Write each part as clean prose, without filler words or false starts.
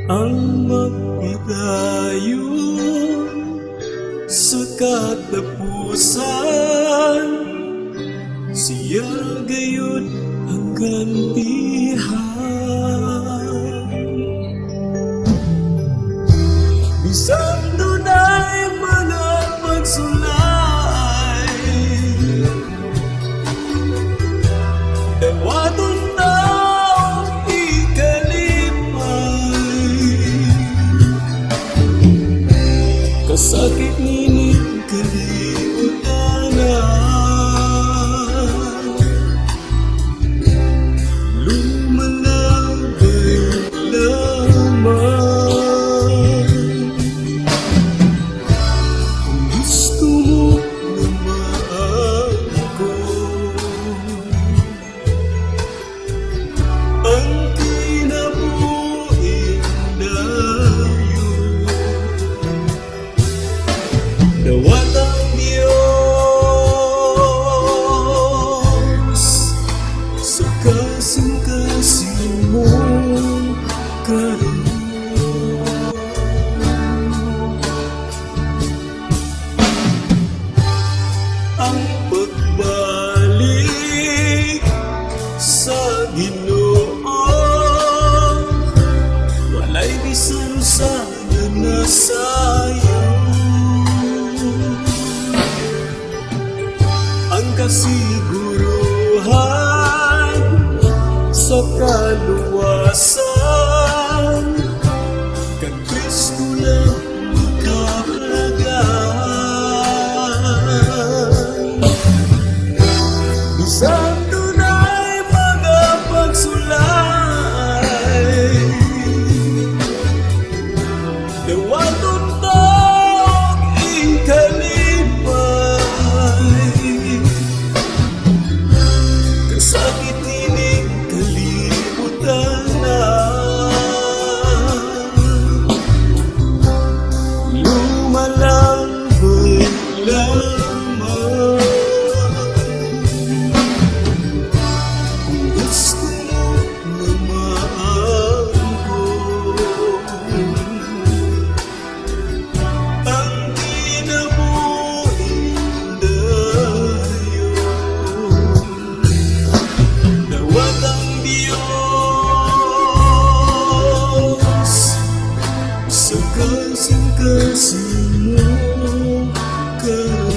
ang magpadayon sa katapusan. Siya gayon ang gantihan. Bisan dunay mga pagsulay, dawaton taong ikalipay. Kasakit nining kalimutan na, lumalabay lamang. Kung gusto mo na maako, ang kinabuhin dayon, dawat ang Diyos sa kasing-kasing mo karon. Ang pagbalik sa Ginoo, walay bisan sana nasayang. Ang kasiguruhan sa kaluwasan, kang Kristo lang makapalagay. Bisan dunay mga pagsulay, dawaton taong ikalipay. Kasakit nining kalimutan na, lumalambay lamang. Kung gusto mo na maangko, ang kinabuhin dayon, dawat ang Diyos sa kasing-kasing mo karon.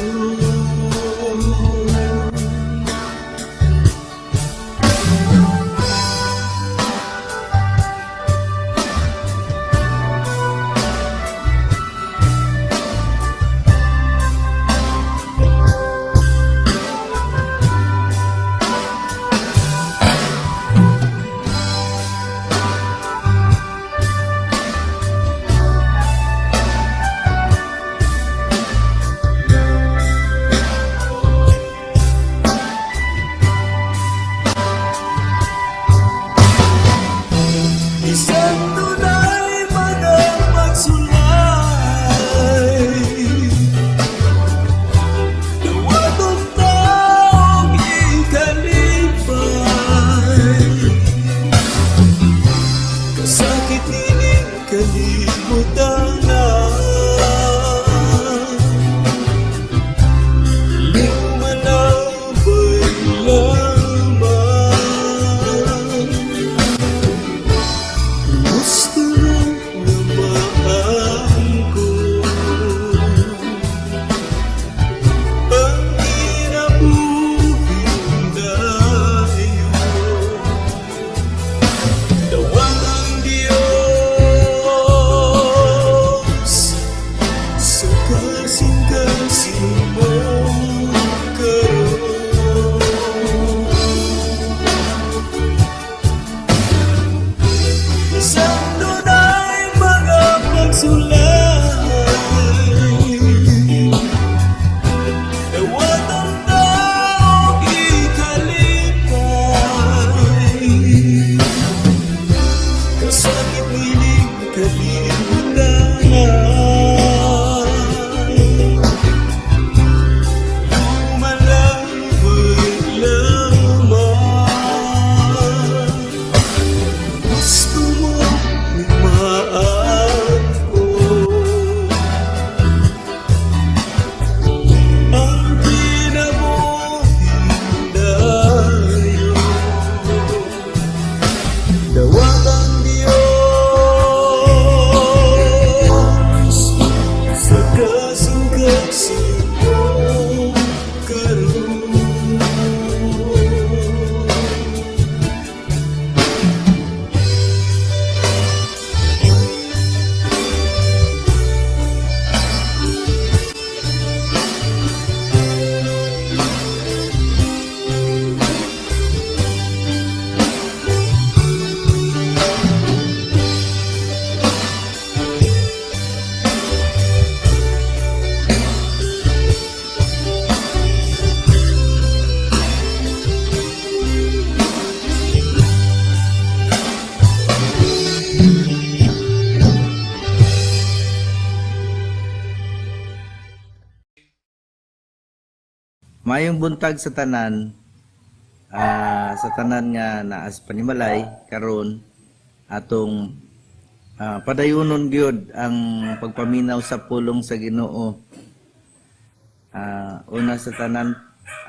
Bisan dunay mga pagsulay, dawaton taong ikalipay. Kasakit nining kalimutan na, lumalabay lamang. Gusto lang na maangko, ang kinabuhin dayon, dawat ang Diyos sa kasing-kasing mo karon. Mayong buntag sa tanan, nga naas panimalay karon atong padayunon gyud ang pagpaminaw sa pulong sa Ginoo. Una sa tanan,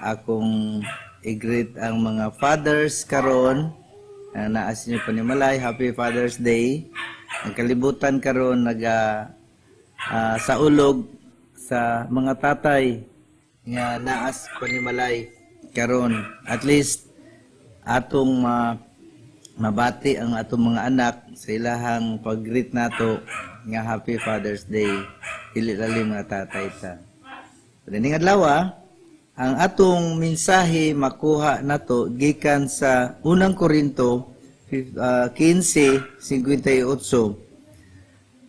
akong i-greet ang mga fathers karon naas inyo panimalay. Happy Father's Day. Ang kalibutan karon sa ulog sa mga tatay nga naas panimalay karon. At least atong mabati ang atong mga anak sa ilahang pag-greet nato nga Happy Father's Day. Dili lalim mga tatay ta. Dining adlaw, ang atong mensahe makuha nato gikan sa unang Korinto 15:58.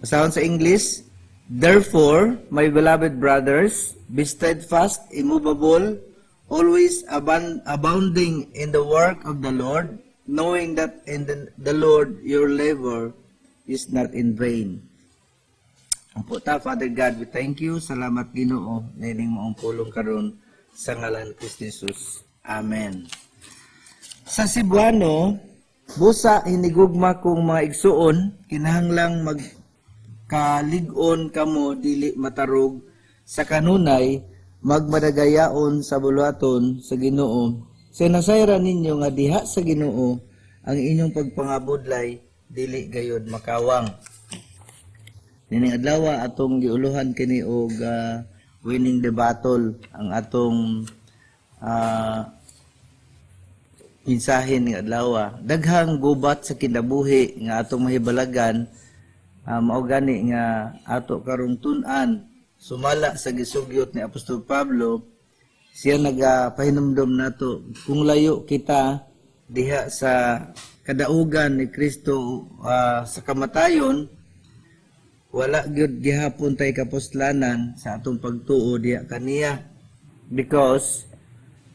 Basahon sa English. Therefore, my beloved brothers, be steadfast, immovable, always abounding in the work of the Lord, knowing that in the Lord your labor is not in vain. Ampo ta, Father God, we thank you. Salamat Ginoo nining maong pulong karon sa ngalan ni Kristo Jesus. Amen. Sa Cebuano, busa hinigugma kong mga igsuon, kinahanglang magkalig-on kamo dili matarog sa kanunay, magmadagayaon sa buluhaton sa Ginoo. Sa nasayra ninyo nga diha sa Ginoo ang inyong pagpangabudlay dili gayud makawang. Nining adlaw atong giuluhan kini og winning the battle, ang atong mensahe ni adlaw. Daghang gubat sa kinabuhi nga atong mahibalagan, mao gani nga ato karong tun-an sumala sa gisugyot ni Apostol Pablo. Siya nagapahinumdom nato kung layo kita diha sa kadaugan ni Kristo sa kamatayon, wala gyud gihapon tay kapuslanan sa atong pagtuo diha kaniya, because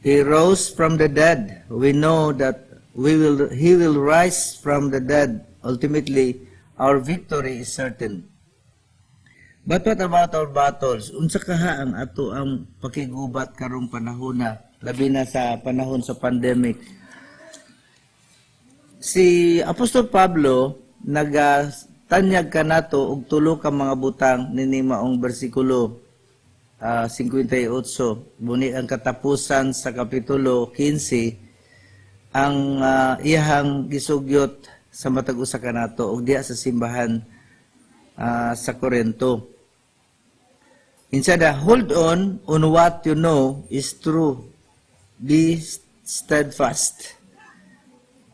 he rose from the dead. We know that he will rise from the dead. Ultimately, our victory is certain. But what about our battles? Unsa kaha ang ato ang pakigubat karong panahona, labi na sa panahon sa pandemic? Si Apostol Pablo tanyag ka nato og tulo ka mga butang nini maong bersikulo 58. Buni ang katapusan sa kapitulo 15 ang iyahang gisugyot sa matag usa ka nato og diha sa simbahan sa Corinto. Instead, hold on what you know is true. Be steadfast.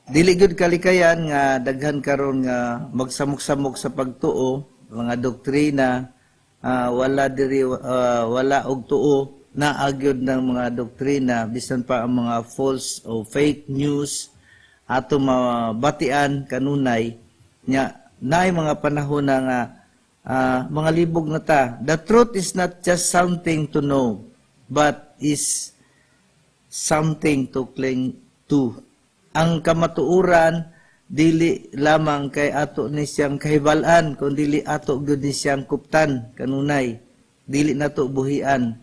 Dili gyud kalikayan nga daghan karon nga magsamok-samok sa pagtuo, mga doktrina, wala og tuo na agyod ng mga doktrina, bisan pa ang mga false o fake news ato mabatian kanunay nya naay mga panahon na nga mga libog na ta. The truth is not just something to know, but is something to cling to. Ang kamatuuran dili lamang kay ato ni siyang kahibal-an, kundi dili ato gyud ni siyang kuptan kanunay, dili nato buhian.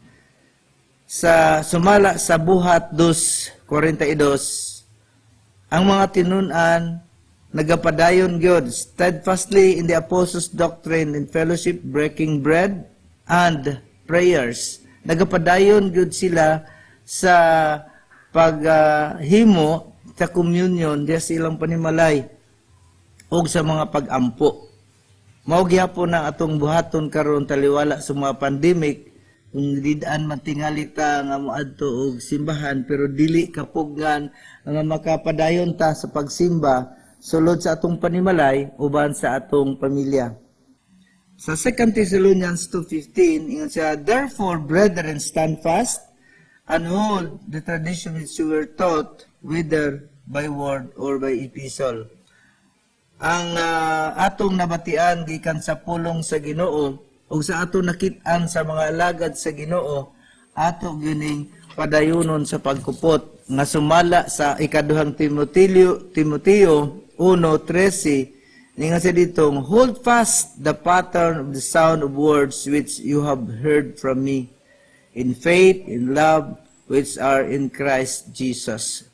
Sa sumala sa buhat 2:42, ang mga tinun-an nagapadayon gyud steadfastly in the apostles' doctrine and fellowship, breaking bread and prayers. Nagapadayon gyud sila sa paghimo sa communion diya sa ilang panimalay o sa mga pag-ampo. Mao gyapon ang atong buhaton karon taliwala sa mga pandemic, kung didaan man tingali ta nga moadto og simbahan pero dili kapugngan nga makapadayon ta sa pagsimba sulod sa atong panimalay uban sa atong pamilya. Sa 2 Thessalonians 2:15 ingon siya, therefore brethren stand fast and hold the tradition which you were taught, whether by word or by epistle. Ang atong nabatian gikan sa pulong sa Ginoo o sa atong nakit-an sa mga alagad sa Ginoo, ato gining padayunon sa pagkupot nga sumala sa ikaduhang Timoteo 1:13. Ninga sa ditong, hold fast the pattern of the sound of words which you have heard from me, in faith, in love, which are in Christ Jesus.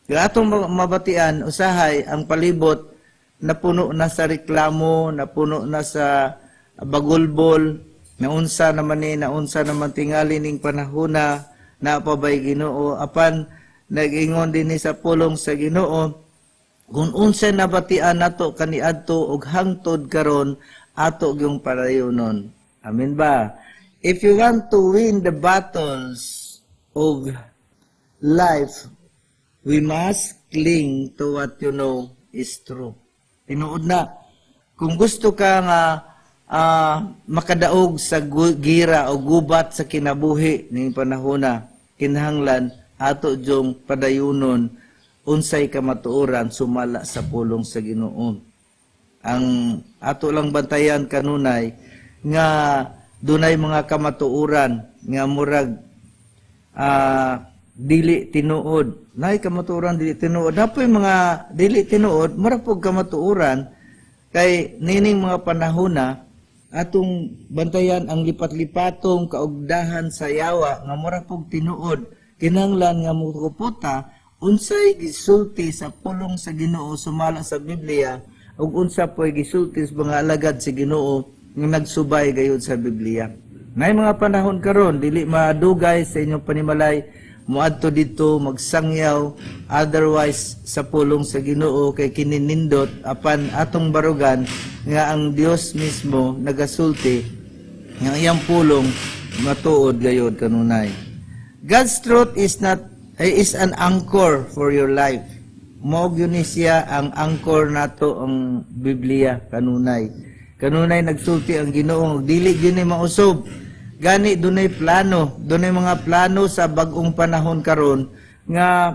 Yung atong mabatian, usahay, ang palibot, napuno na sa reklamo, napuno na sa bagulbol, naunsa naman tingali ning panahona, napabay Ginoo, apan nag-ingon din sa pulong sa Ginoo, kung unsa nabatian nato kaniadto og hangtod karon ato gyung parayonon. Amen ba? If you want to win the battles of life, we must cling to what you know is true. Tinuod na. Kung gusto ka nga makadaog sa gira o gubat sa kinabuhi ning panahona, kinahanglan ato jong padayunon unsay kamatuoran sumala sa pulong sa Ginoo. Ang ato lang bantayan kanunay nga dunay mga kamatuoran nga murag dili tinuod. Nay kamatuoran dili tinuod. Dapoy mga dili tinuod murag pug kamatuoran kay nining mga panahona atong bantayan ang lipat-lipatong kaugdahan sa yawa nga murag pug tinuod. Kinahanglan nga mukuputa unsay gisulti sa pulong sa Ginoo sumala sa Biblia ug unsa po'y gisulti sa mga alagad sa Ginoo nga nagsubay gayud sa Biblia. Nay mga panahon karon dili madugay sa inyong panimalay muadto dito magsangyaw otherwise sa pulong sa Ginoo kay kininindot apan atong barugan nga ang Dios mismo nagasulti nga iyang pulong matuod gayud kanunay. God's truth is an anchor for your life. Mao gyud ni siya ang anchor nato ang Biblia kanunay. Kanunay nagsulti ang Ginoo dili gyud ni mausob. Gani dunay plano, dunay mga plano sa bag-ong panahon karon nga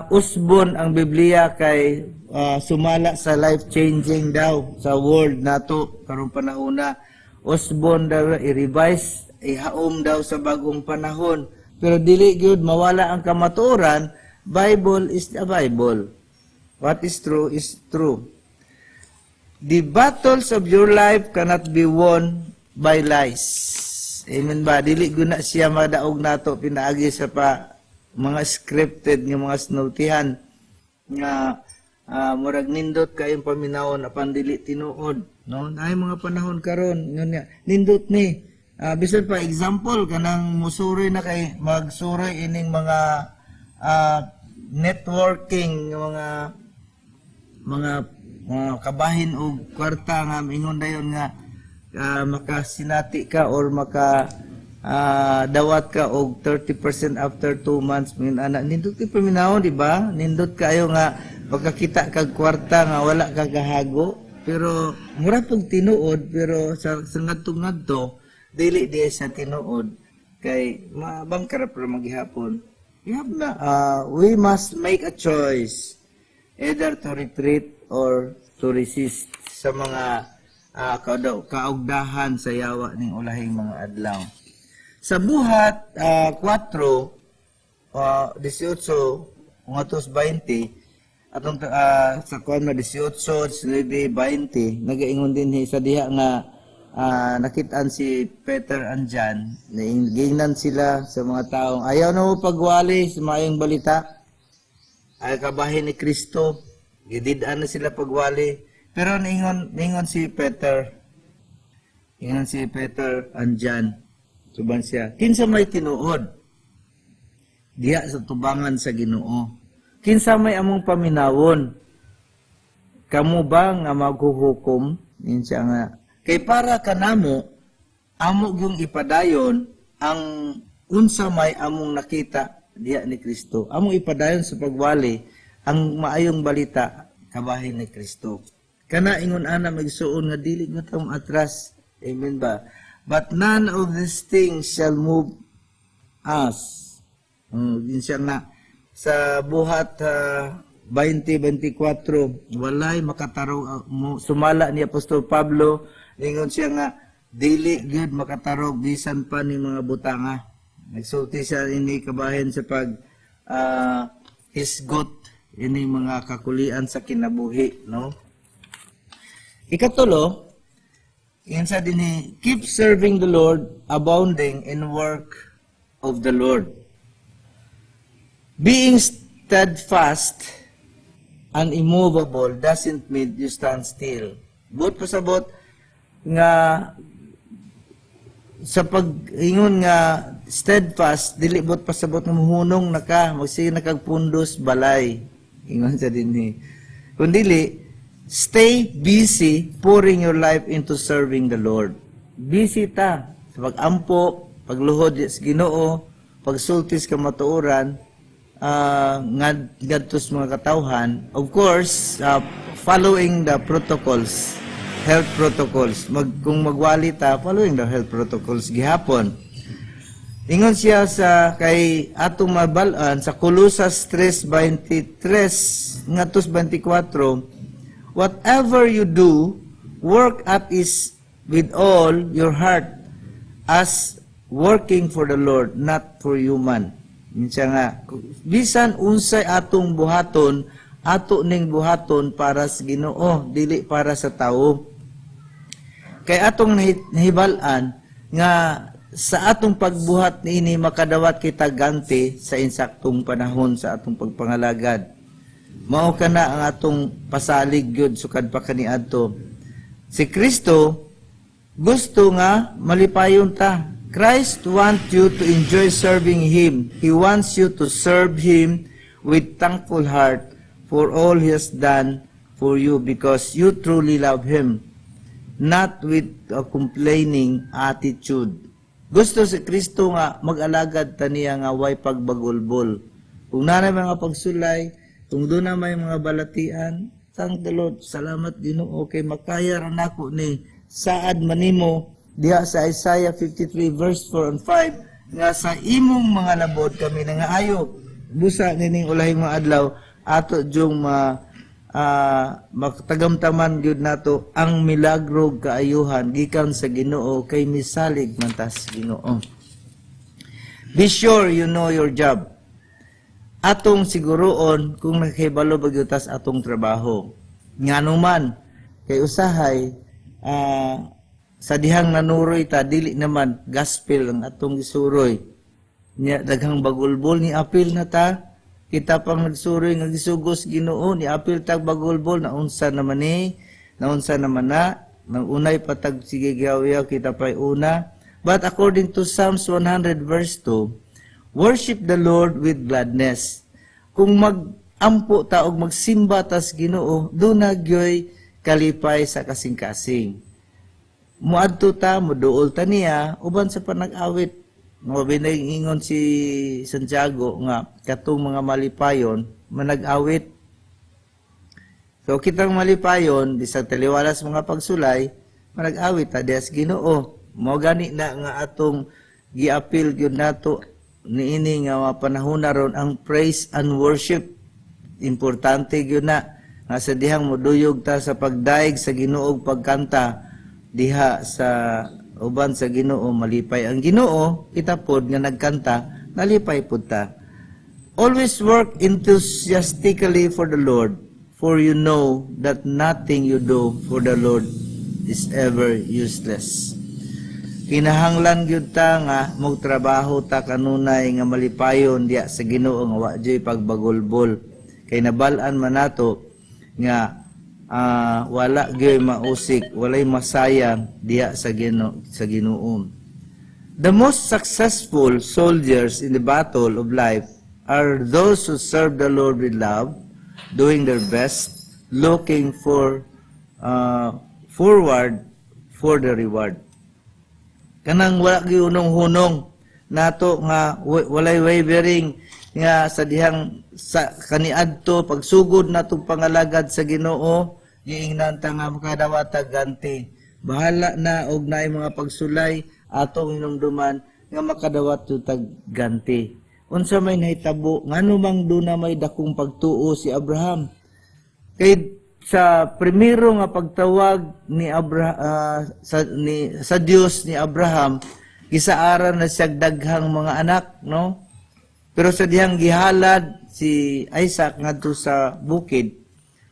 usbon ang Biblia kay sumala sa life changing daw sa world nato karong panahona. Usbon daw i-revise, ihaom daw sa bag-ong panahon. Pero dili gyud mawala ang kamatuoran. Bible is the Bible. What is true is true. The battles of your life cannot be won by lies. Amen ba? Dili guna siya madaog nato pinaagi sa mga scripted nga mga sinultihan nga murag nindot kayong paminawon apan dili tinuod. No? Ay mga panahon karon nindot ni. Bisan pa example kanang musuri na kay magsuri ining mga networking mga kabahin og kwarta nga ingon dayon nga makasinati ka or dawat ka og 30% after 2 months min ana nindot kay paminaw di ba nindot kayo nga pagkakita kag kwarta nga wala ka gahago pero mura pag tinuod pero sa ngadto dili di sa tinuod kay mabangkara pero maghihapon we must make a choice either to retreat or to resist sa mga kaugdahan sa yawa ning ulahing mga adlaw. Sa buhat 4:18 20 atong sa kuan 18:20 nagaingon din sa diha nga nakitaan si Peter and John, naingnan sila sa mga taong ayaw na mo pagwali sa maayong balita. Ay kabahin ni Kristo, gididaan na sila pagwali. Pero ningon si Peter, and John, suban siya, kinsa may tinuod diha sa tubangan sa Ginoo. Kinsa may among paminawon, kamo ba nga maghuhukom? Kinsa nga kay para kanamo amo gyung ipadayon ang unsa may among nakita diha ni Kristo. Among ipadayon sa pagwali ang maayong balita kabahin ni Kristo. Kana ingon ana magsuon nga dili nga tong atras. Amen ba? But none of these things shall move us. Ginsa nga sa buhat 20:24 walay makatarong sumala ni Apostol Pablo. Ingon siya nga dili gyud makatarog bisan pa ni mga butanga. Nagsulti siya ini kabahin sa pag hisgot ini mga kakulian sa kinabuhi, no? Ikatulo, insa dinhi keep serving the Lord, abounding in work of the Lord. Being steadfast and immovable doesn't mean you stand still. But pasabot nga sa pag-ingon nga steadfast, dili bot pasabot nga muhunong na ka, magsige nakagpundos balay. Ingon sa dinhi. Kundili, stay busy pouring your life into serving the Lord. Busy ta sa pag-ampo, pagluhod sa Ginoo, pagsultis ka matuoran, ngadtos mga katawhan. Of course, following the protocols, health protocols. Kung magwali ta, following the health protocols gihapon. Ingon siya sa kay atong mabalaan sa Colosas 3:23 ngadtos 24, whatever you do, work at is with all your heart as working for the Lord, not for human. Minsan nga, bisan unsay atong buhaton, ato ning buhaton para sa Ginoo, dili para sa tao. Kay atong nahibalan nga sa atong pagbuhat niini makadawat kita ganti sa insaktong panahon sa atong pagpangalagad. Mao kana ang atong pasalig gyud sukad pa kaniadto. Si Kristo gusto nga malipayon ta. Christ wants you to enjoy serving Him. He wants you to serve Him with thankful heart for all He has done for you because you truly love Him, not with a complaining attitude. Gusto si Kristo nga mag-alagad ta niya nga way pagbagulbol. Kung nanay mga pagsulay, kung doon na may mga balatian, thank the Lord, salamat Ginoo kay makaya ra nako ni saad manimo diha sa Isaiah 53 verse 4 and 5 nga sa imong mga labod kami nangaayo busa nining ulahing mga adlaw ato jung magtagamtaman gyud nato ang milagro kaayuhan gikan sa Ginoo kay misalig man tas Ginoo. Be sure you know your job. Atong siguroon kung nakahibalo bagyo tas atong trabaho. Nganuman kay usahay sa dihang nanuroy ta dili naman gospel ang atong gisuroy. Nya daghang bagulbol ni apil na ta. Kita pang nagsuroy nga gisugos Ginoo ni apil tag bagulbol na unsa naman na nang unay patag sige giyaw kita pay una. But according to Psalms 100 verse 2, worship the Lord with gladness. Kung mag-ampo ta og magsimba tas Ginoo, do na gyoy kalipay sa kasing-kasing. Muadto ta, muduol ta niya, uban sa panag-awit. Nga ingon si Santiago nga katong mga malipayon, manag-awit. So kitang malipayon, bisag taliwalas mga pagsulay, manag-awit ta dias Ginoo. Mao gani na nga atong giapil gyud nato niini nga panahon na ron ang praise and worship. Importante gyud na nga sa dihang moduyog ta sa pagdaig sa Ginoo ug pagkanta diha sa uban sa Ginoo malipay ang Ginoo kita pod nga nagkanta nalipay pud ta. Always work enthusiastically for the Lord, for you know that nothing you do for the Lord is ever useless. Kinahanglan gyud ta nga magtrabaho ta kanunay nga malipayon diha sa Ginoo nga wa joy pagbagulbol kay nabal-an man nato nga wala gyoy mausik, walay masayang diya sa Ginoo. The most successful soldiers in the battle of life are those who serve the Lord with love, doing their best, looking forward for the reward. Kanang wala gyunong hunong nato nga walay wavering nga sa dihang sa kaniadto pagsugod natong pangalagad sa Ginoo giingnan ta nga makadawata ganti. Bahala na og naay mga pagsulay atong hinumduman nga makadawat tag ganti. Unsa may nahitabo ngano mang duna may dakong pagtuo si Abraham. Kay sa primero nga pagtawag ni sa Dios ni Abraham gisaaran na siya daghang mga anak, no? Pero sa dihang gihalad si Isaac ngadto sa bukid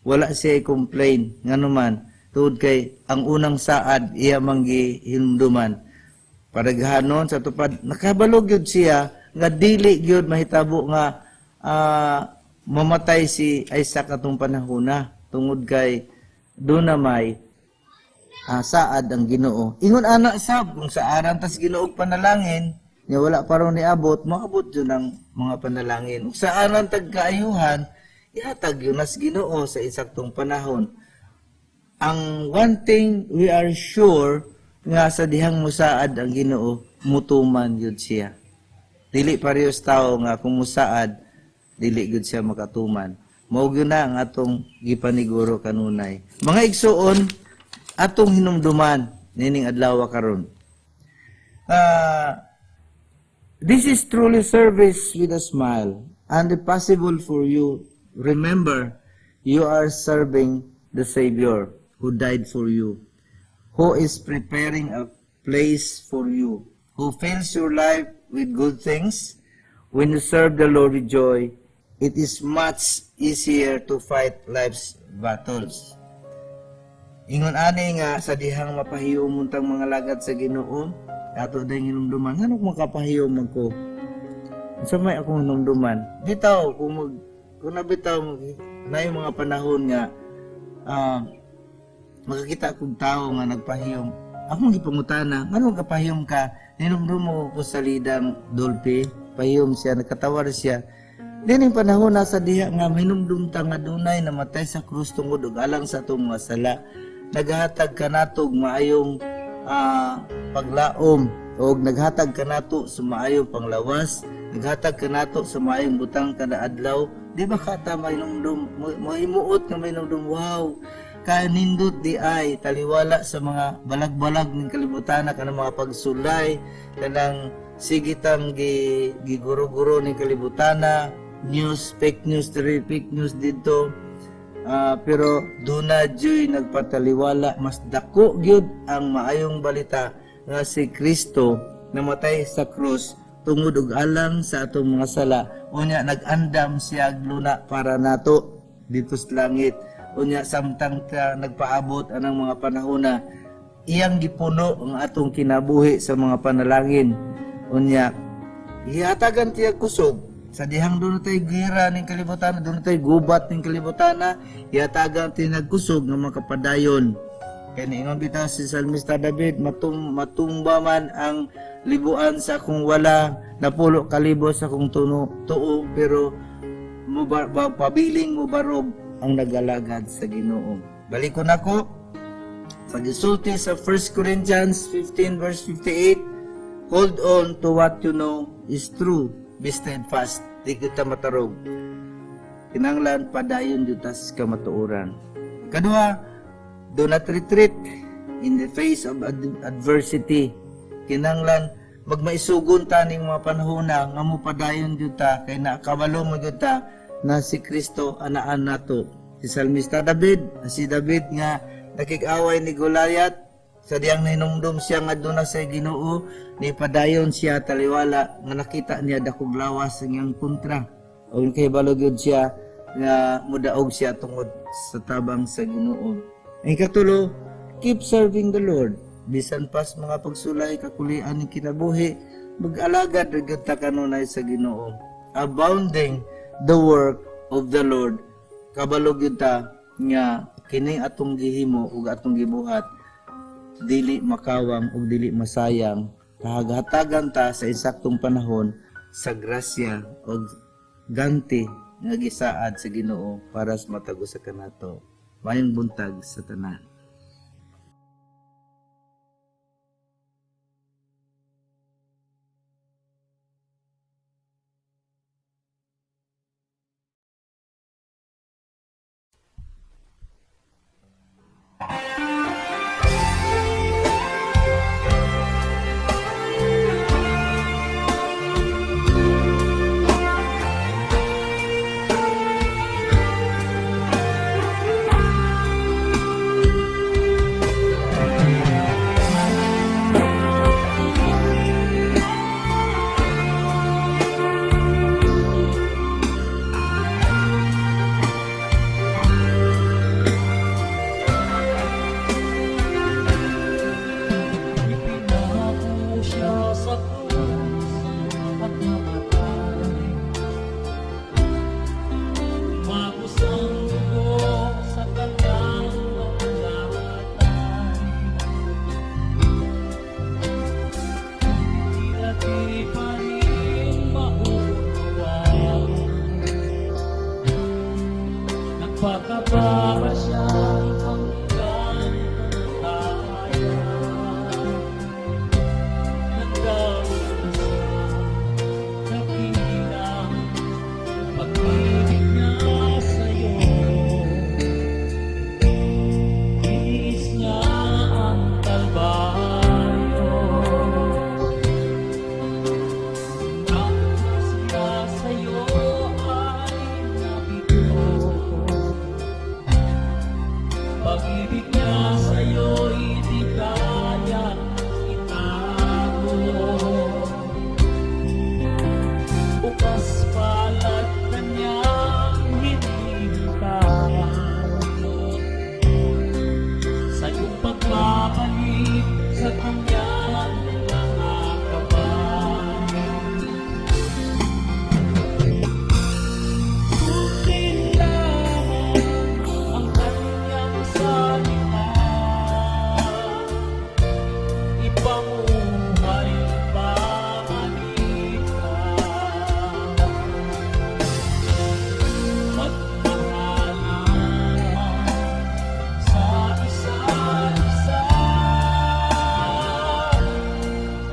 wala siya complain nganuman tungod kay ang unang saad iya manggi hinumduman paraghanon sa tupad nakabalog gyud siya nga dili gyud mahitabo nga mamatay si Isaac atong panahona tungod kay doon na may saad ang Ginoo. Ingon ana sab kung sa aran tas Ginoo panalangin nya wala pa ron niabot, maabot yun ang mga panalangin. Ug sa aran tag kaayuhan, ihatag yun nas Ginoo sa isaktong panahon. Ang one thing we are sure nga sa dihang musaad ang Ginoo, mutuman yun siya. Dili parehas tao nga kung musaad, dili gud siya makatuman. Mao gyud na ang atong gipaniguro kanunay. Mga igsuon, atong hinumduman nining adlaw karon. This is truly service with a smile, and if possible for you, remember you are serving the Savior who died for you, who is preparing a place for you, who fills your life with good things. When you serve the Lord with joy, it is much easier to fight life's battles. Ingon ani nga sa dihang mapahiyom untang mga lagad sa Ginoo, ato day hinumduman nganong makapahiyom man ko. Unsa may akong hinumduman? Bitaw kung nabitaw na yung mga panahon nga makakita kong tao nga nagpahiyom. Akong gipangutana, nganong kapahiyom ka? Hinumdum mo ko sa lidang Dolphy, pahiyom siya, nagkatawar siya. Dining panahon nasa diha nga hinumdum ta nga dunay namatay sa krus tungod og alang sa atong mga sala. Naghatag kanatog maayong paglaom o naghatag kanato sa maayong panglawas, naghatag kanato sa maayong butang kada adlaw. Di ba kata may nungdum, mahimuot nga may nungdum, wow, kanindot di ay taliwala sa mga balag-balag ng kalibutan na kanang mga pagsulay, kanang sigitang giguro-guro ng kalibutan na, news, fake news, terrific news dito. Pero duna joy nagpataliwala mas dako gyud ang maayong balita nga si Kristo namatay sa krus tungod og alang sa atong mga sala. Unya nag-andam siya luna para nato dito sa langit. Unya samtang nagpaabot anang mga panahon na iyang gipuno ang atong kinabuhi sa mga panalangin. Unya ihatagan tiya kusog sa dihang doon tayo gira ng kalibutan, doon tayo gubat ng kalibutan, ihatagan tayo nagkusog ng mga kapadayon. Kaya niingon bitaw si Salmista David, matumba man ang libuan sa kung wala, napulo kalibo sa kung tuo, pero pabiling mo barog ang nagalagad sa Ginoo. Balik ko na ko, sa gisulti sa 1 Corinthians 15 verse 58, hold on to what you know is true. Be steadfast, di kita matarog. Kinanglan padayon jutas ka matuoran. Kadua, do not retreat in the face of adversity. Kinanglan magmaisugon ta ning mga panahona nga mo padayon juta kay nakabalo mo juta na si Kristo anaan nato. Si Salmista David, si David nga nakig-away ni Goliath, sa diyang nahinumdum siya nga doon na sa Ginoo, ni padayon siya taliwala nga nakita niya dakog lawas sa iyang kontra. O kay balogod siya nga mudaog siya tungod sa tabang sa Ginoo. Ang katulo, keep serving the Lord. Bisan pas mga pagsulay kakulian ng kinabuhi, mag-alagad rigid ta kanunay sa Ginoo. Abounding the work of the Lord. Kabalogod ta nga kining atong gihimo ug atong gibuhat dili makawang ug dili masayang, kahagatagan ta sa insaktong panahon sa grasya ug ganti nga gisaad sa Ginoo para sa matagos sa kanato. Mayong buntag sa tanan. Pagkapapasya hanggang tayo nagdamit sa dakilang pag-ibig niya sa'yo. Iniis niya ang kalbaryo. Ang siya sa'yo ay nabito. Pag-ibig niya sa'yo'y di kaya itago. Bukas palad kanyang hinihintay sa iyong pagbabalik sa kanyang mga kamay. Sundin lamang ang kanyang salita, ipamuhay pamanita. Magmahalan sa isa't isa,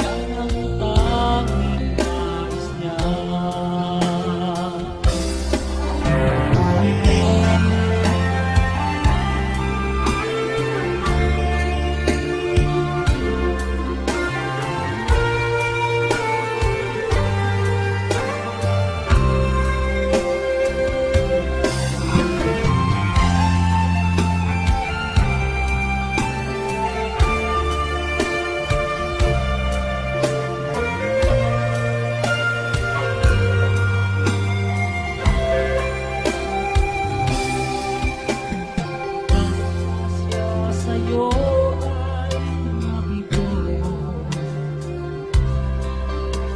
yan ang tanging nais niya. Siya sa'yo ay nabito.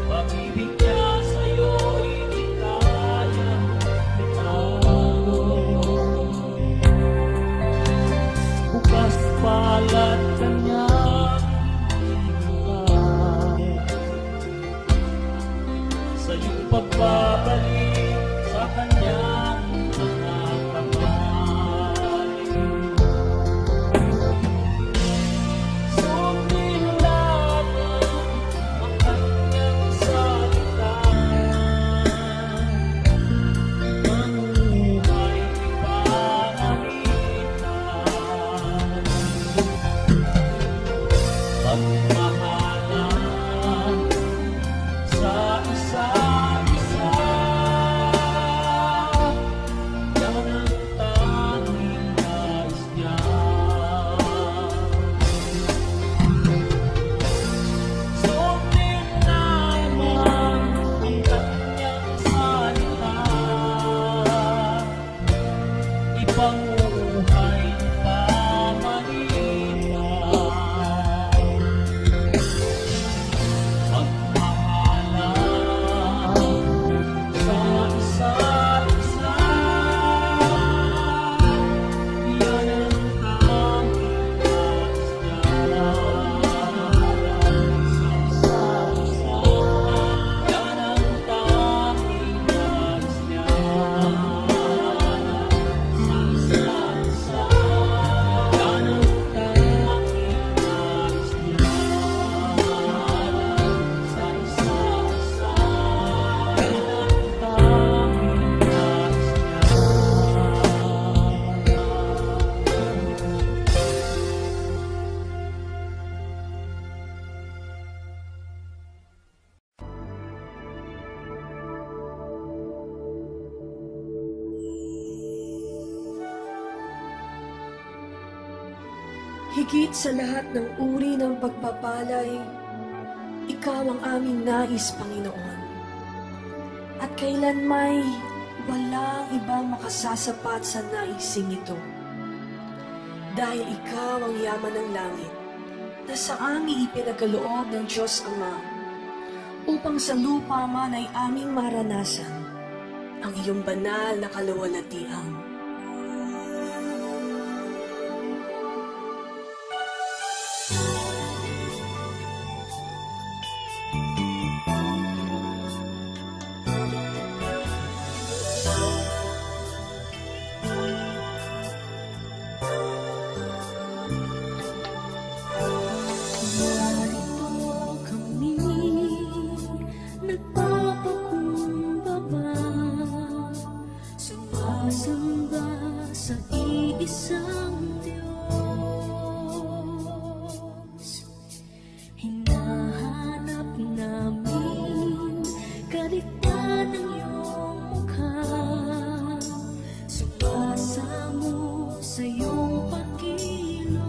Pag-ibig niya sa'yo'y di kayang itago. Bukas palad kanyang hinihintay sa iyong pagbabalik sa kanyang mga kamay. Sundin lamang ang kanyang salita, mamuhay pamanita. Pagmahalan sa isa't isa, yan ang tanging nais niya. Sundin lamang ang kanyang salita, ipamuhay pamanita. Magmahalan sa isa't isa, yan ang tanging nais niya. Sa isa't isa, yan ang tanging nais niya. Sa isa't isa, yan ang tanging nais niya. Sa isa't isa, yan ang tanging nais Higit sa lahat ng uri ng pagpapalay, Ikaw ang aming nais, Panginoon. At kailanmay walang ibang makasasapat sa naising ito. Dahil Ikaw ang yaman ng langit, na sa amin ipinagkaloob ng Diyos Ama, upang sa lupa man ay aming maranasan ang iyong banal na kaluwalhatian. Sumasamba sa iisang Diyos. Hinahanap namin kaligtan ng iyong mukha. Sumasamo sa iyong pagkilos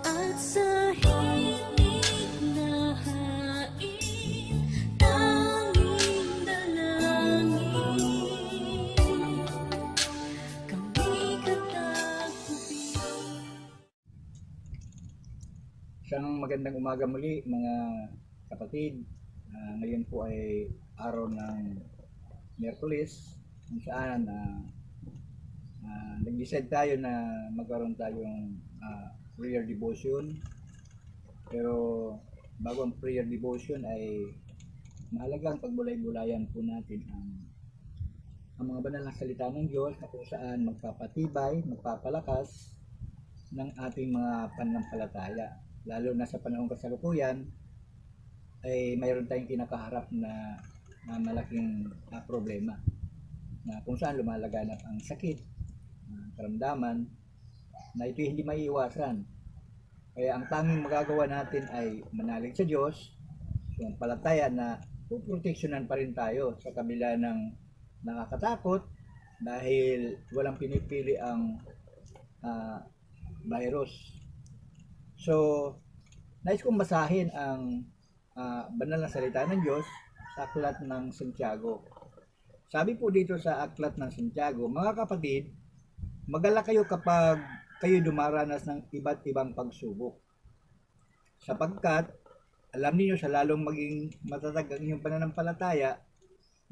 at sa himig na hain tanging dalangin kami katagpuin. Isang magandang umaga muli mga kapatid. Ngayon po ay araw ng Miyerkules kung saan nag-decide tayo na magkaroon tayong prayer devotion. Pero bago ang prayer devotion ay mahalagang pagbulay-bulayan po natin ang mga banal na salita ng Diyos na kung saan magpapatibay, magpapalakas ng ating mga pananampalataya. Lalo na sa panahong kasalukuyan ay mayroon tayong kinakaharap na malaking problema na kung saan lumalaganap ang sakit, karamdaman na ito hindi maiiwasan. Kaya ang tanging magagawa natin ay manalig sa Diyos, sumampalataya na puproteksyonan pa rin tayo sa kabila ng nakakatakot dahil walang pinipili ang virus. So, nais kong basahin ang banal na salita ng Diyos sa aklat ng Santiago. Sabi po dito sa aklat ng Santiago, mga kapatid, mag-alala kayo kapag kayo dumaranas ng iba't ibang pagsubok. Sapagkat, alam niyo sa lalong maging matatag ang inyong pananampalataya,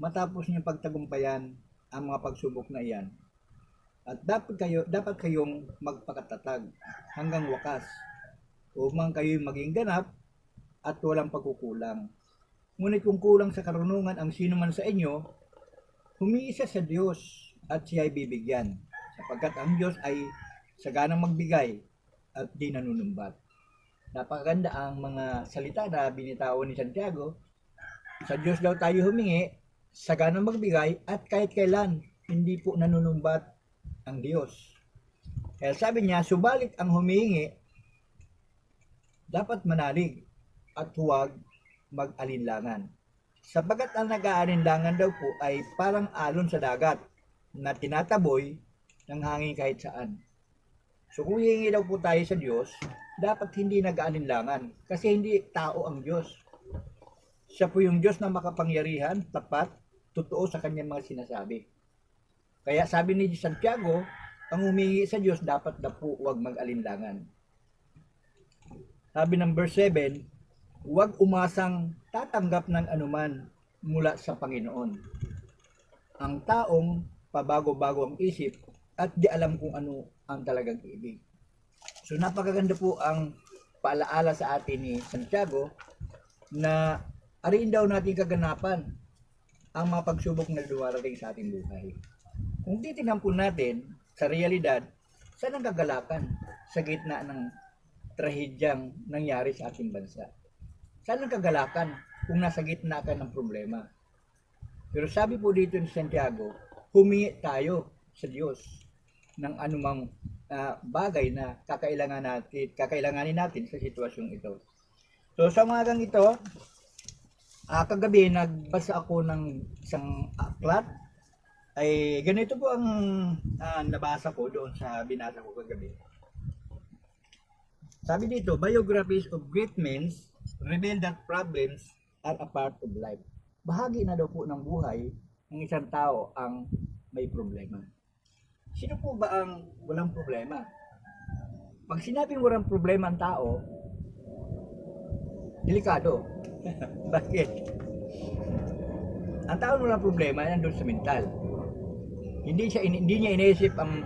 matapos niyong pagtagumpayan ang mga pagsubok na iyan. At dapat kayong magpakatatag hanggang wakas, upang kayo'y maging ganap at walang pagkukulang. Ngunit kung kulang sa karunungan ang sino man sa inyo, humiisa sa Diyos at siya ay bibigyan, sapagkat ang Diyos ay saganang magbigay at di nanunumbat. Napakaganda ang mga salita na binitawan ni Santiago. Sa Diyos daw tayo humingi, saganang magbigay at kahit kailan hindi po nanunumbat ang Diyos. Kaya sabi niya, subalit ang humingi dapat manalig at huwag mag-alinlangan. Sapagkat ang nag-aalinlangan daw po ay parang alon sa dagat na tinataboy ng hangin kahit saan. So kung hihingi daw po tayo sa Diyos, dapat hindi nag-aalinlangan kasi hindi tao ang Diyos. Siya po yung Diyos na makapangyarihan, tapat, totoo sa kanyang mga sinasabi. Kaya sabi ni Santiago, ang humingi sa Diyos dapat na po huwag mag-alinlangan. Sabi ng verse 7, huwag umasang tatanggap ng anuman mula sa Panginoon. Ang taong pabago-bago ang isip at di alam kung ano ang talagang ibig. So napakaganda po ang paalaala sa atin ni Santiago na ariin daw natin kaganapan ang mga pagsubok na dumarating sa ating buhay. Kung titingnan po natin sa realidad, saan ang kagalakan sa gitna ng trahedyang nangyari sa ating bansa? Saan ang kagalakan kung nasa gitna ka ng problema? Pero sabi po dito ni Santiago, humingi tayo sa Diyos ng anumang bagay na kakailanganin natin sa sitwasyong ito. So sa umagang ito, kagabi nagbasa ako ng isang aklat. Ay ganito po ang nabasa ko doon sa binasa ko kagabi. Sabi dito, biographies of great men reveal that problems are a part of life. Bahagi na daw po ng buhay ng isang tao ang may problema. Sino po ba ang walang problema? Pag sinabing walang problema ang tao, delikado. Bakit? Ang tao walang problema nandun sa mental. Hindi niya iniisip ang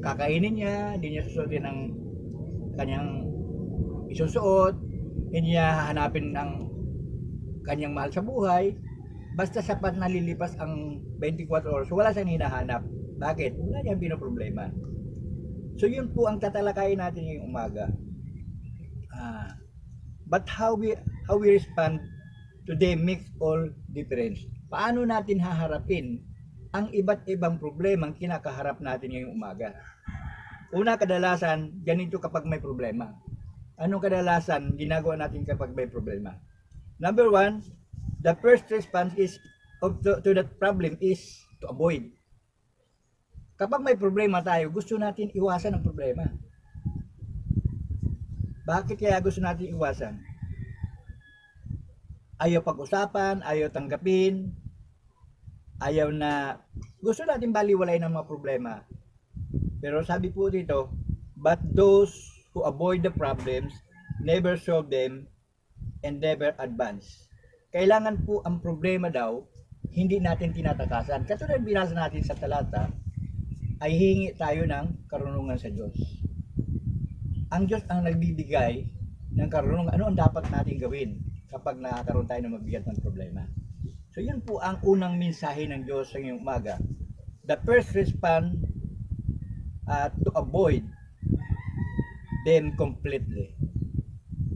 kakainin niya, hindi niya susuotin ang kanyang isusuot, hindi niya hahanapin ang kanyang mahal sa buhay. Basta sapat na lilipas ang 24 oras, wala siyang hinahanap. Bakit? Wala niyang pinoproblema. So yun po ang tatalakayin natin ngayong umaga. But how we respond today makes all difference. paano natin haharapin ang iba't ibang problema ang kinakaharap natin ngayong umaga. Una, kadalasan, ganito kapag may problema. Anong kadalasan ginagawa natin kapag may problema? Number one, the first response is to that problem is to avoid. Kapag may problema tayo, gusto natin iwasan ang problema. Bakit kaya gusto natin iwasan? Ayaw pag-usapan, ayaw tanggapin, ayaw na, gusto natin baliwalay ng mga problema. Pero sabi po dito, but those who avoid the problems never solve them and never advance. Kailangan po ang problema daw, hindi natin tinatakasan. Katulad binasa natin sa talata, ay hingi tayo ng karunungan sa Diyos. Ang Diyos ang nagbibigay ng karunungan. Ano ang dapat natin gawin kapag nakakaroon tayo ng mabigat ng problema? So yun po ang unang mensahe ng Diyos sa ngayong umaga. The first response to avoid them completely.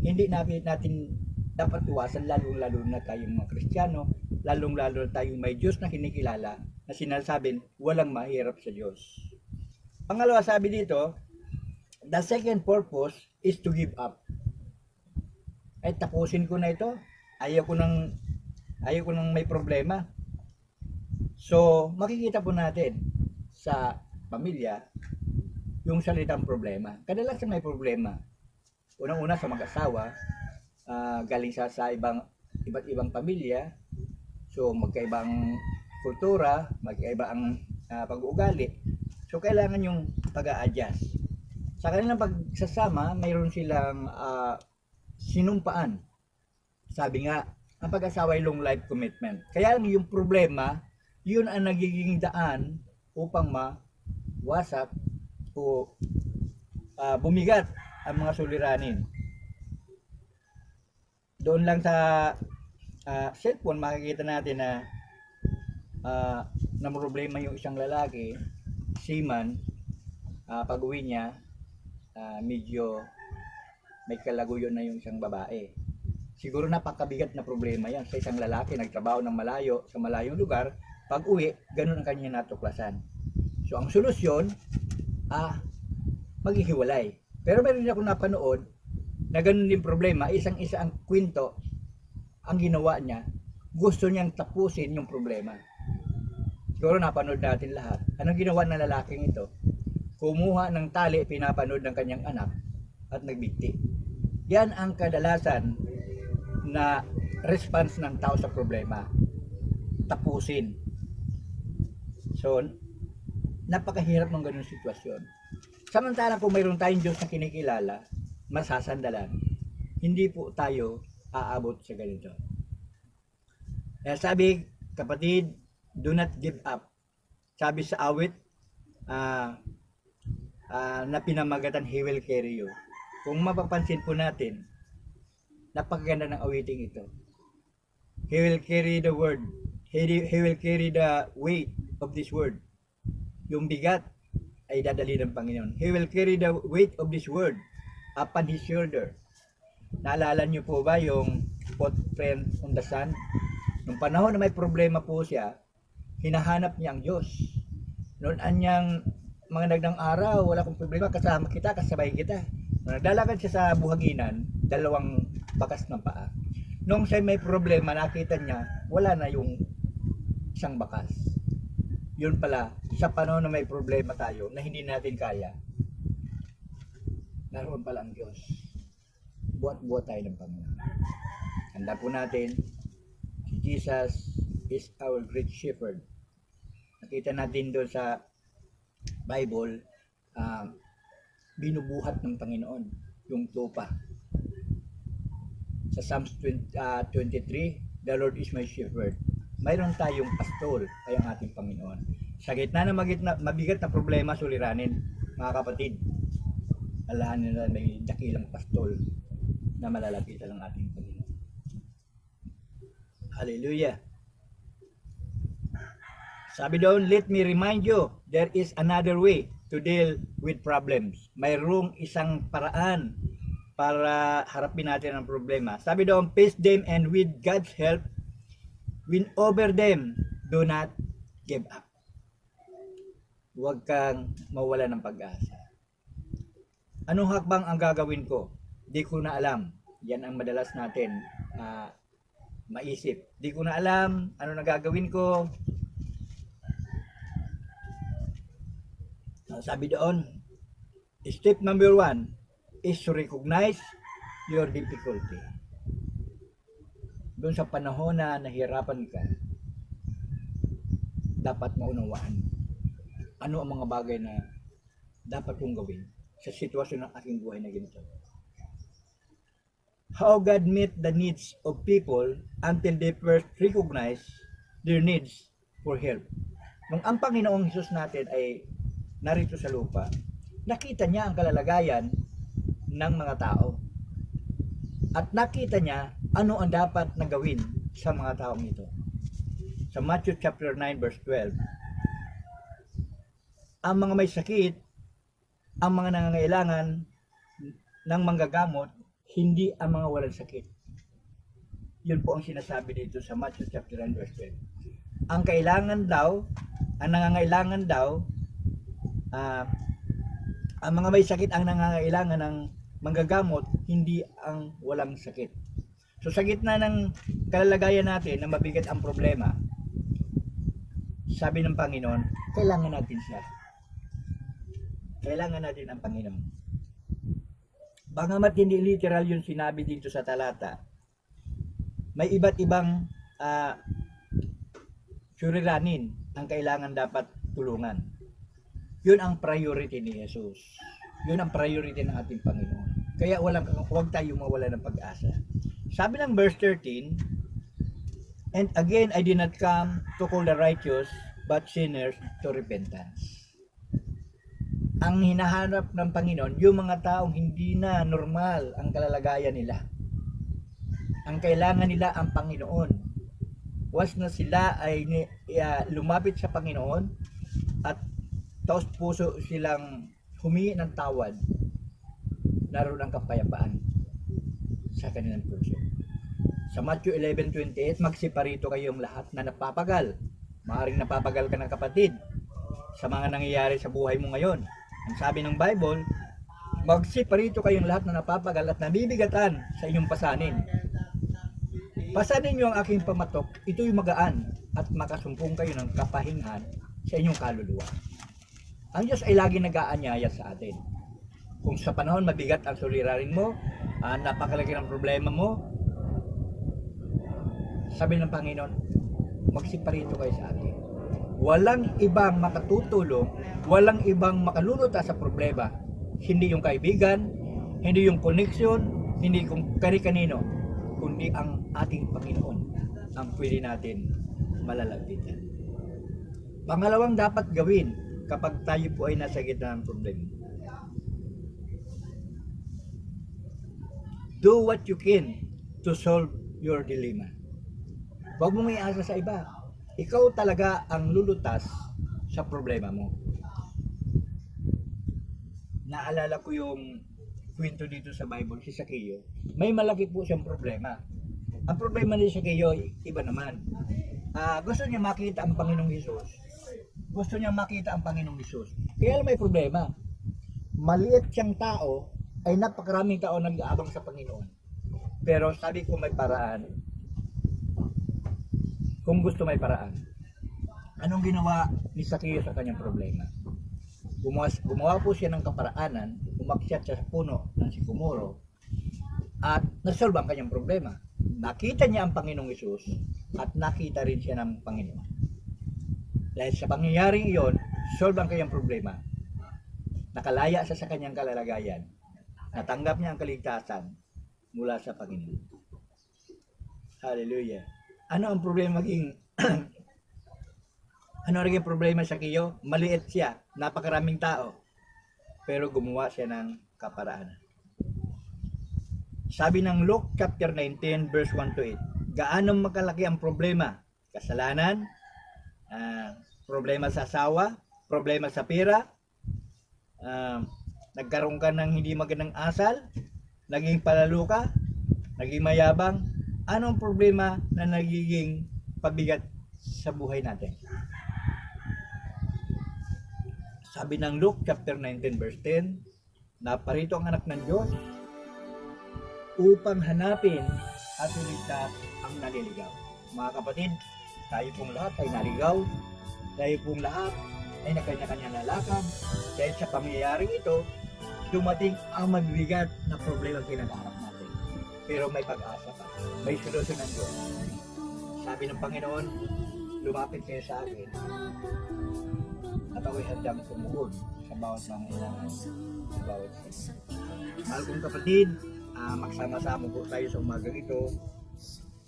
Hindi natin dapat iwasan, lalong-lalo na tayong mga Kristiyano, lalong-lalo na tayong may Diyos na kinikilala, na sinasabing walang mahirap sa Diyos. Pangalawa, sabi dito, the second purpose is to give up. Ay, tapusin ko na ito. Ayaw ko nang may problema. So, makikita po natin sa pamilya yung salitang problema. Kadalasan may problema. Unang-una sa mag-asawa, galing sa iba't ibang pamilya. So, magkaibang kultura, magkaiba ang pag-uugali. So, kailangan yung pag-a-adjust. Sa kanilang pagsasama, mayroon silang sinumpaan. Sabi nga, ang pag-asawa ay long life commitment. Kaya yung problema, yun ang nagiging daan upang mawasak o bumigat ang mga suliranin. Doon lang sa cellphone, makikita natin na problema yung isang lalaki, seaman, pag-uwi niya, medyo may kalaguyo na yung isang babae. Siguro napakabigat na problema yan sa isang lalaki, nagtrabaho ng malayo, sa malayong lugar, pag-uwi, ganun ang kanya natuklasan. So ang solusyon, maghihiwalay. Pero meron din ako napanood, na ganun din problema, isang-isa ang kwento, ang ginawa niya, gusto niyang tapusin yung problema. Siguro napanood natin lahat. Anong ginawa ng lalaking ito? Kumuha ng tali, pinapanood ng kanyang anak, at nagbigti. Yan ang kadalasan na response ng tao sa problema. Tapusin. So, napakahirap ng ganung sitwasyon. Samantala kung mayroon tayong Diyos na kinikilala, masasandalan, hindi po tayo aabot sa ganito. Kaya sabi, kapatid, do not give up. Sabi sa awit, na pinamagatan, He will carry you. Kung mapapansin po natin, napakaganda ng awiting ito. He will carry the word. He will carry the weight of this word. Yung bigat ay dadali ng Panginoon. He will carry the weight of this word upon His shoulder. Naalala niyo po ba yung footprint on the sun? Nung panahon na may problema po siya, hinahanap niya ang Diyos. Noon anyang mga nagdang araw, wala kong problema, kasama kita, kasabay kita. Nung naglalakad siya sa buhaginan, dalawang bakas ng paa. Nung siya may problema, nakita niya, wala na yung isang bakas. Yun pala, sa panahon na may problema tayo, na hindi natin kaya, naroon pala ang Diyos. Buhat-buhat tayo ng Panginoon. Handa po natin, si Jesus is our great shepherd. Nakita natin doon sa Bible, binubuhat ng Panginoon yung tupa. Sa Psalms 23, the Lord is my shepherd. Mayroon tayong pastol, ay ang ating Panginoon. Sa gitna na mabigat na problema, suliranin, mga kapatid, alahanin na may dakilang pastol na malalapitan ng ating Panginoon. Hallelujah! Sabi doon, let me remind you, there is another way to deal with problems. Mayroong isang paraan para harapin natin ang problema. Sabi doon, face them and with God's help, Win over them. Do not give up. Huwag kang mawala ng pag-asa. Anong hakbang ang gagawin ko? Di ko na alam. Yan ang madalas natin maisip. Di ko na alam ano na gagawin ko. Sabi doon, step number 1 is to recognize your difficulty. Doon sa panahon na nahirapan ka, dapat maunawaan ano ang mga bagay na dapat kong gawin sa sitwasyon ng aking buhay na ganito. How God meet the needs of people until they first recognize their needs for help. Nung ang Panginoong Hesus natin ay narito sa lupa, nakita niya ang kalalagayan ng mga tao. At nakita niya ano ang dapat na gawin sa mga taong ito. Sa Matthew chapter 9 verse 12, ang mga may sakit, ang mga nangangailangan ng manggagamot, hindi ang mga walang sakit. Yun po ang sinasabi dito sa Matthew chapter 9 verse 12. Ang kailangan daw, ang nangangailangan daw, ang mga may sakit ang nangangailangan ng manggagamot, hindi ang walang sakit. So sa gitna ng kalalagayan natin na mabigat ang problema, sabi ng Panginoon, kailangan natin siya. Kailangan natin ang Panginoon. Bagamat hindi literal yung sinabi dito sa talata, may iba't ibang suliranin ang kailangan dapat tulungan. Yun ang priority ni Jesus. Yun ang priority ng ating Panginoon. Kaya huwag tayo mawala ng pag-asa. Sabi ng verse 13, and again, I did not come to call the righteous, but sinners to repentance. Ang hinahanap ng Panginoon, yung mga taong hindi na normal ang kalalagayan nila. Ang kailangan nila ang Panginoon. Once na sila ay lumapit sa Panginoon at taos puso silang humingi ng tawad, naroon ang kapayapaan sa kanilang puso. Sa Matthew 11:28, magsiparito kayong lahat na napapagal. Maaring napapagal ka ng kapatid sa mga nangyayari sa buhay mo ngayon. Ang sabi ng Bible, magsiparito kayong lahat na napapagal at nabibigatan sa inyong pasanin. Pasanin niyo ang aking pamatok, ito'y magaan at makasumpong kayo ng kapahingan sa inyong kaluluwa. Ang Diyos ay lagi nag-aanyaya sa atin. Kung sa panahon mabigat ang suliranin mo, napakalaki ng problema mo, sabi ng Panginoon, magsiparito kayo sa atin. Walang ibang makatutulong, walang ibang makalulutas sa problema. Hindi yung kaibigan, hindi yung connection, hindi kung kani-kanino, kundi ang ating Panginoon ang pwede natin malalapitan. Pangalawang dapat gawin kapag tayo po ay nasa gitna ng problema. Do what you can to solve your dilemma. Huwag mong iasa sa iba. Ikaw talaga ang lulutas sa problema mo. Naalala ko yung kwento dito sa Bible, si Zacchaeus. May malaki po siyang problema. Ang problema ni Zacchaeus, iba naman. Gusto niya makita ang Panginoong Hesus. Gusto niya makita ang Panginoong Hesus. Kaya may problema. Maliit siyang tao, ay napakaraming tao nag-aabang sa Panginoon. Pero sabi ko may paraan. Kung gusto may paraan. Anong ginawa ni Zacchaeus sa kanyang problema? Gumawa po siya ng kaparaanan, umakyat siya sa puno ng sikomoro, at nasolve ang kanyang problema. Nakita niya ang Panginoong Hesus at nakita rin siya ng Panginoon. Dahil sa pangyayaring iyon, solve ang kanyang problema. Nakalaya siya sa kanyang kalalagayan. Natanggap niya ang kaligtasan mula sa Panginoon. Hallelujah. Ano ang problema ano rin yung problema sa Zacchaeus? Maliit siya, napakaraming tao, pero gumawa siya ng kaparaanan. Sabi ng Luke chapter 19 verse 1 to 8, gaano makalaki ang problema? Kasalanan, problema sa asawa, problema sa pera, nagkaroon ka ng hindi magandang asal, naging palalo ka, naging mayabang. Anong problema na nagiging pabigat sa buhay natin. Sabi ng Luke chapter 19 verse 10, naparito ang anak ng Diyos upang hanapin at iligtas ang naliligaw. Mga kapatid, tayo pong lahat ay naligaw, tayo pong lahat ay nagkanya-kanya na lakad. Dahil sa pangyayaring ito, dumating ang magbigat na problema kinakaharap natin. Pero may pag-asa pa, may solusyon ng Diyos. Sabi ng Panginoon, lumapit kayo sa akin at ako'y handang sumuhod sa bawat pangailangan, sa bawat sino. Mahal kong kapatid, magsama-sama po tayo sa umagang ito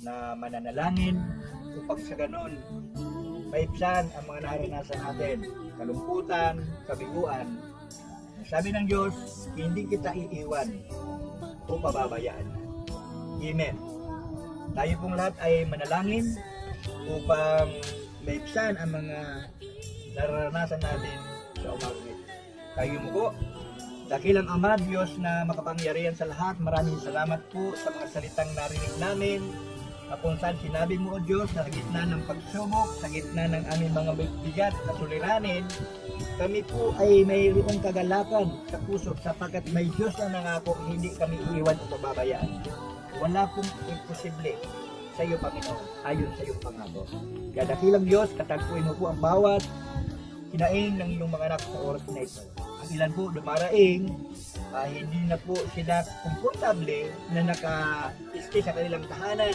na mananalangin upang sa ganon maibsan ang mga naranasan natin, kalungkutan, kabiguan. Sabi ng Diyos, hindi kita iiwan o pababayaan. Amen. Tayo pong lahat ay manalangin upang maibsan ang mga naranasan natin sa umagang ito. Tayo mo po. Dakilang Ama, Diyos na makapangyarihan sa lahat, maraming salamat po sa mga salitang narinig namin na kung saan sinabi mo, O Diyos, sa gitna ng pagsubok, sa gitna ng aming mga bigat na suliranin, kami po ay mayroong kagalakan sa puso sapagkat may Diyos na nangako, hindi kami iiwan o pababayaan. Wala pong imposible sa iyo, Panginoon, ayon sa iyong pangako. Kaya dakilang Diyos, katagpuin mo po ang bawat kinaing ng iyong mga anak sa oras na ito. Ang ilan po dumaraing, hindi na po sila komportable na naka-stay sa kanilang tahanan.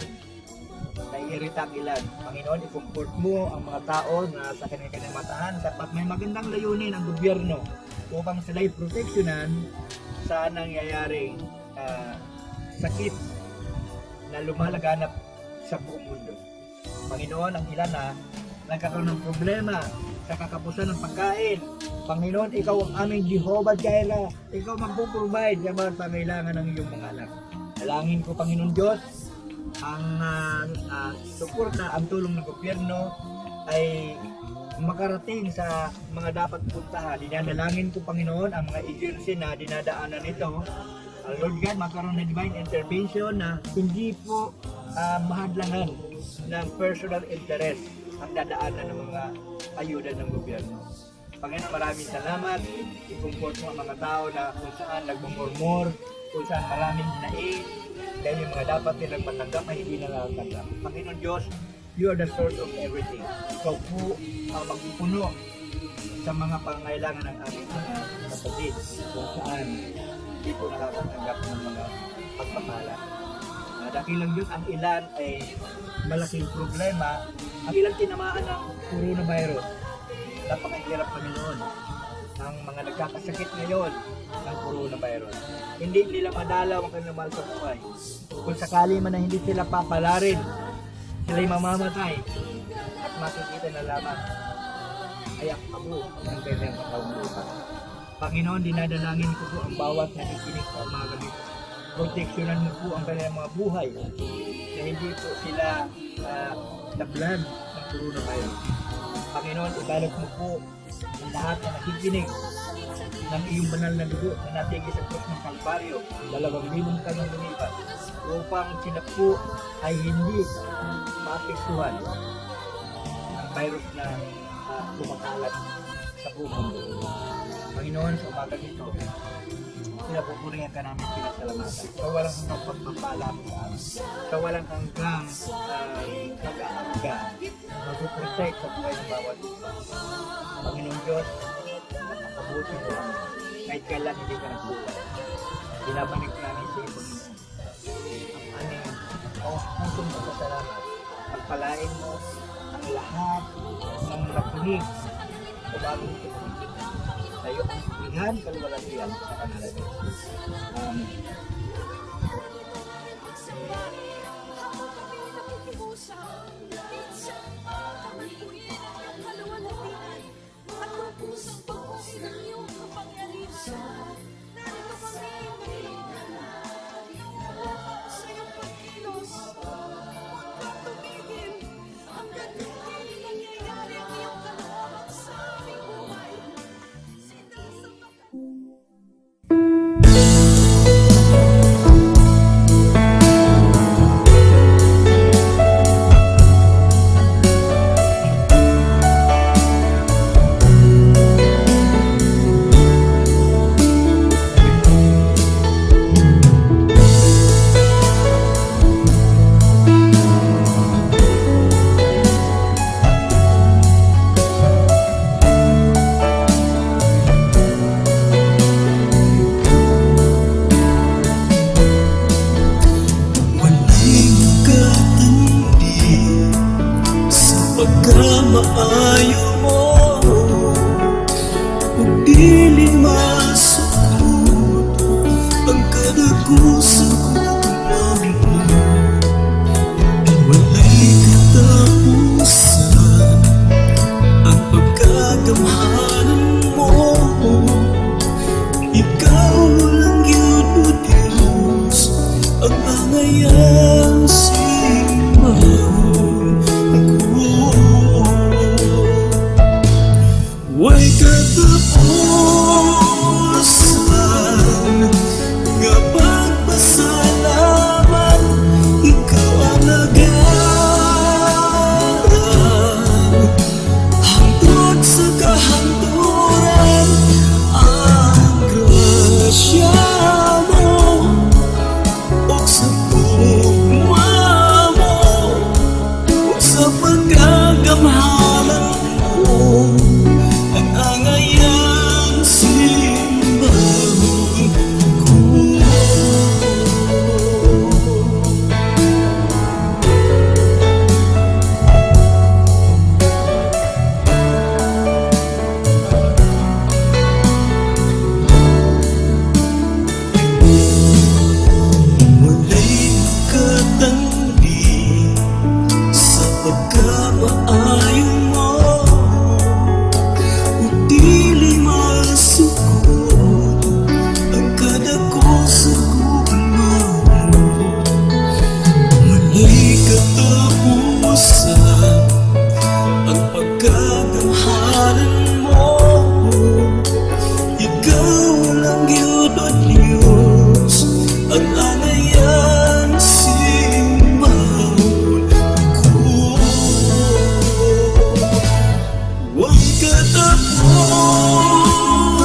Naiirita ang ilan. Panginoon, i-comfort mo ang mga tao na sa kanilang matahan dapat may magandang layunin ang gobyerno upang sila'y proteksyonan sa nangyayaring sakit na lumalaganap sa buong mundo. Panginoon, ang ilan na nagkakaroon ng problema sa kakapusan ng pagkain. Panginoon, ikaw ang aming Jehovah Jireh. Ikaw magpo-provide sa mga pangailangan ng iyong mga anak. Dalangin ko, Panginoon Diyos, ang suporta, ang tulong ng gobyerno ay makarating sa mga dapat puntahan. Dinadalangin ko, Panginoon, ang mga agency na dinadaanan nito. Lord God, magkaroon ng divine intervention na hindi po mahadlangan ng personal interest ang dadaanan ng mga ayuda ng gobyerno. Panginoon, maraming salamat. I-comfort mo ang mga tao na kung saan nagmumurmur, kung saan maraming naing, dahil yung mga dapat nilang matanggap ay hindi na nakatanggap. Panginoon Diyos, you are the source of everything. Ikaw po ang magpupuno sa mga pangailangan ng aming mga kapatid kung saan hindi po nakakatanggap ng mga pagpapala. Dakilang Diyos, ang ilan ay malaking problema. Ang ilan tinamaan ng coronavirus. Napakahirap, Panginoon. Ang mga nagkakasakit ngayon ng coronavirus. Hindi nila madalaw ang kanilang mahal sa buhay. Kung sakali man na hindi sila papalarin, sila'y mamamatay at makikita na lamang ay akabo ng kanilang pagkaumupan. Panginoon, dinadalangin ko po ang bawat nakikinig sa mga gabi. Proteksyonan mo po ang kanilang mga buhay na hindi po sila tablan ng coronavirus. Panginoon, ibalot mo po ang lahat na nakikinig ng iyong banal na dugo na natigil sa krus ng Kalbaryo, 2,000 kanyang lumipat, upang sila po ay hindi maapektuhan ang virus na kumakalat sa buong mundo. Panginoon, sa umaga nito, pinapupurihan ka namin pinasalamatan. Sa walang hanggang pagpapala mo sa amin. Sa walang hanggang pag-aangga. Mag-protect sa buhay ng bawat isa. Panginoon Diyos, napakabuti mo kami. Kahit kailan hindi ka nagbuhay. Binabalik namin sa iyo, Panginoon. Ang aming pusong pagpasalamat. Pagpalain mo ang lahat ng nakinig sa bagong ito. Sa iyo ang pilihan, kalwalatian sa kanila ng Jesus. Amen.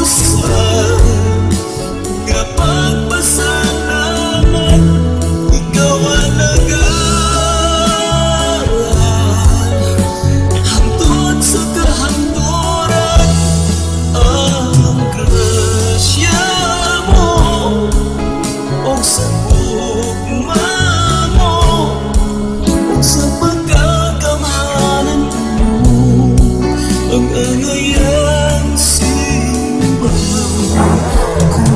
pusa nga pagpasalamat, ikaw ang hangtod sa kahanturan, ang grasya mo o sa ugma mo o sa pagkakamanan mo, ang angayang simbahan ko.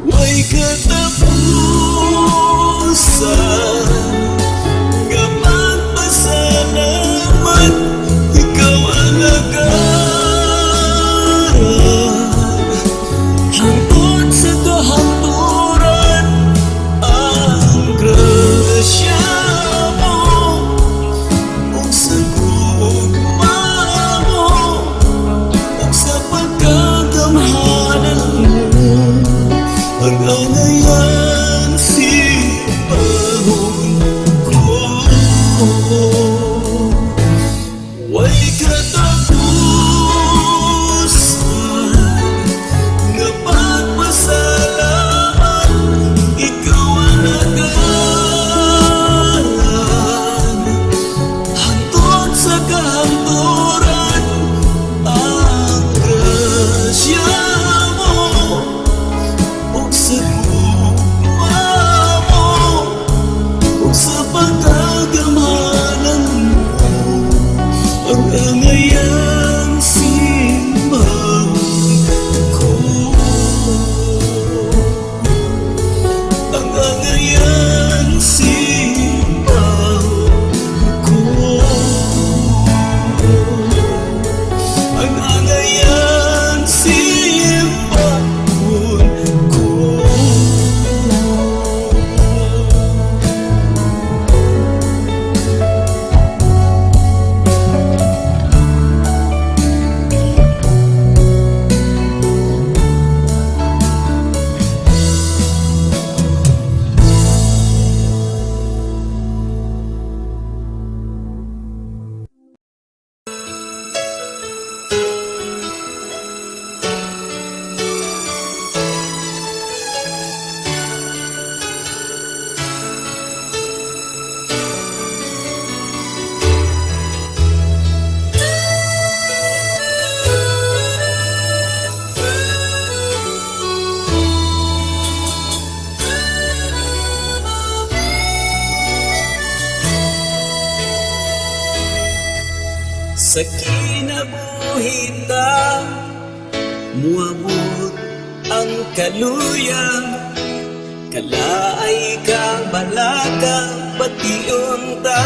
May katapusan nga pagpasalamat, ikaw ang hangtod sa kahanturan, ang grasya mo o sa gugma mo o sa pagkakamhanan mo, ang angayang sipahon ko. Way katapusan nga pagpasalamat, ikaw ang hangtod sa kahanturan, ang grasya mo o sa gugma mo o sa pagkagamanan mo, ang angayang simbahan ko. Ang angayang simbahan ko. Ang angayang simbahan ko. Sa kinabuhita, muabot ang kaluyang, kalaay ka balaka, pati ta.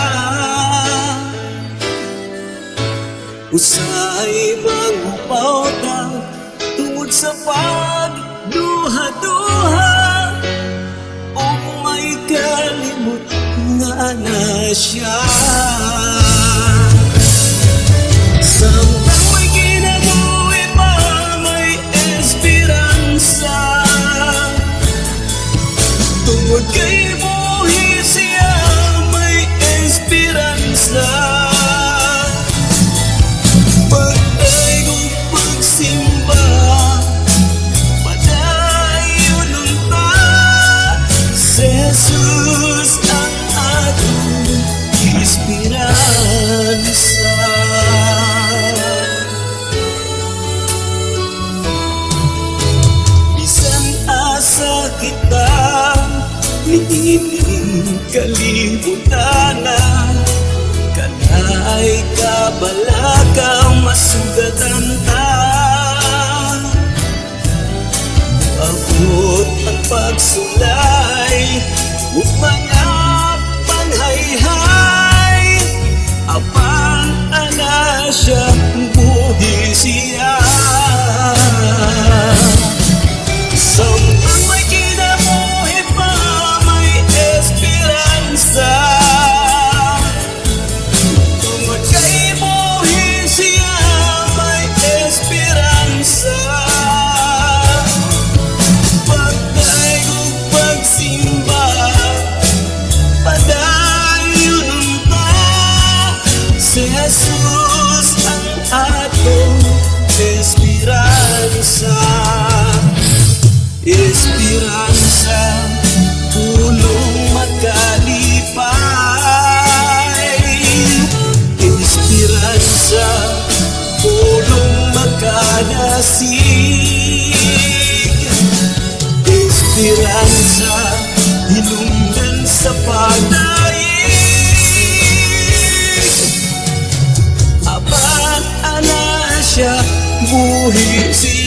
Usay mangupaw ta, tungod sa pagduha-duha, o may kalimot nga na siya. Samtang may kinabuhi pa, may esperansa, tungod kay buhi siya, may esperansa. Pag-aigong pagsimba, padayon unta, si Jesus ang atong esperansa. Bisan asa kita, niining kalibutan na, kanay ka balaka, masugatan ta. Abot ang pagsulay, ug mga higit